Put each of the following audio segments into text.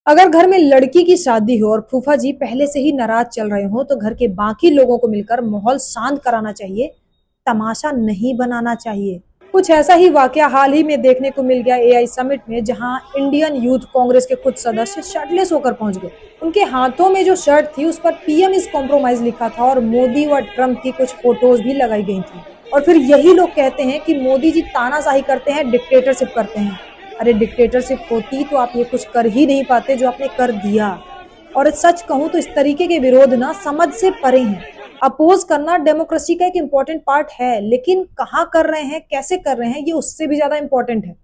अगर घर में लड़की की शादी हो और फूफा जी पहले से ही नाराज चल रहे हो तो घर के बाकी लोगों को मिलकर माहौल शांत कराना चाहिए, तमाशा नहीं बनाना चाहिए। कुछ ऐसा ही वाकया हाल ही में देखने को मिल गया एआई समिट में, जहां इंडियन यूथ कांग्रेस के कुछ सदस्य शर्टलेस होकर पहुंच गए। उनके हाथों में जो शर्ट थी उस पर पीएम इज कॉम्प्रोमाइज लिखा था और मोदी व ट्रंप की कुछ फोटोज भी लगाई गई थी। और फिर यही लोग कहते हैं कि मोदी जी तानाशाही करते हैं, डिक्टेटरशिप करते हैं। अरे डिक्टेटरशिप होती तो आप ये कुछ कर ही नहीं पाते जो आपने कर दिया। और सच कहूं तो इस तरीके के विरोध ना समझ से परे हैं। अपोज करना डेमोक्रेसी का एक इम्पोर्टेंट पार्ट है, लेकिन कहाँ कर रहे हैं, कैसे कर रहे हैं, ये उससे भी ज्यादा इम्पोर्टेंट है।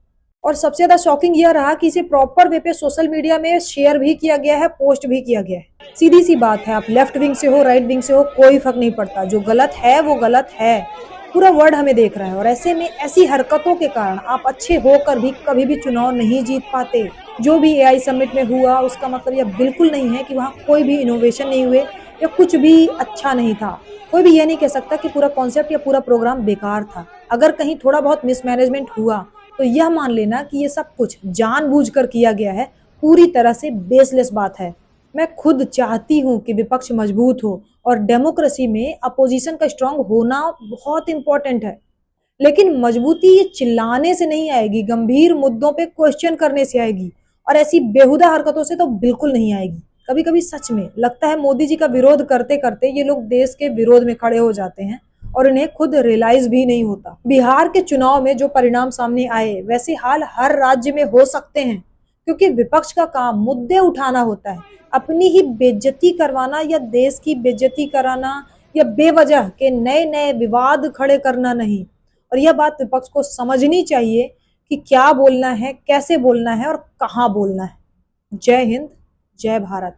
और सबसे ज्यादा शॉकिंग यह रहा कि इसे प्रॉपर वे पे सोशल मीडिया में शेयर भी किया गया है, पोस्ट भी किया गया है। सीधी सी बात है, आप लेफ्ट विंग से हो, राइट विंग से हो, कोई फर्क नहीं पड़ता। जो गलत है वो गलत है। पूरा वर्ल्ड हमें देख रहा है और ऐसे में ऐसी हरकतों के कारण आप अच्छे होकर भी कभी भी चुनाव नहीं जीत पाते। जो भी एआई समिट में हुआ उसका मतलब यह बिल्कुल नहीं है कि वहाँ कोई भी इनोवेशन नहीं हुए या कुछ भी अच्छा नहीं था। कोई भी ये नहीं कह सकता कि पूरा कॉन्सेप्ट या पूरा प्रोग्राम बेकार था। अगर कहीं थोड़ा बहुत मिसमैनेजमेंट हुआ तो यह मान लेना कि ये सब कुछ जानबूझकर किया गया है, पूरी तरह से बेसलेस बात है। मैं खुद चाहती हूँ कि विपक्ष मजबूत हो और डेमोक्रेसी में अपोजिशन का स्ट्रांग होना बहुत इंपॉर्टेंट है। लेकिन मजबूती ये चिल्लाने से नहीं आएगी, गंभीर मुद्दों पे क्वेश्चन करने से आएगी। और ऐसी बेहुदा हरकतों से तो बिल्कुल नहीं आएगी। कभी कभी सच में लगता है मोदी जी का विरोध करते करते ये लोग देश के विरोध में खड़े हो जाते हैं और इन्हें खुद रियलाइज भी नहीं होता। बिहार के चुनाव में जो परिणाम सामने आए वैसे हाल हर राज्य में हो सकते हैं, क्योंकि विपक्ष का काम मुद्दे उठाना होता है, अपनी ही बेइज्जती करवाना या देश की बेइज्जती कराना या बेवजह के नए नए विवाद खड़े करना नहीं। और यह बात विपक्ष को समझनी चाहिए कि क्या बोलना है, कैसे बोलना है और कहाँ बोलना है। जय हिंद, जय भारत।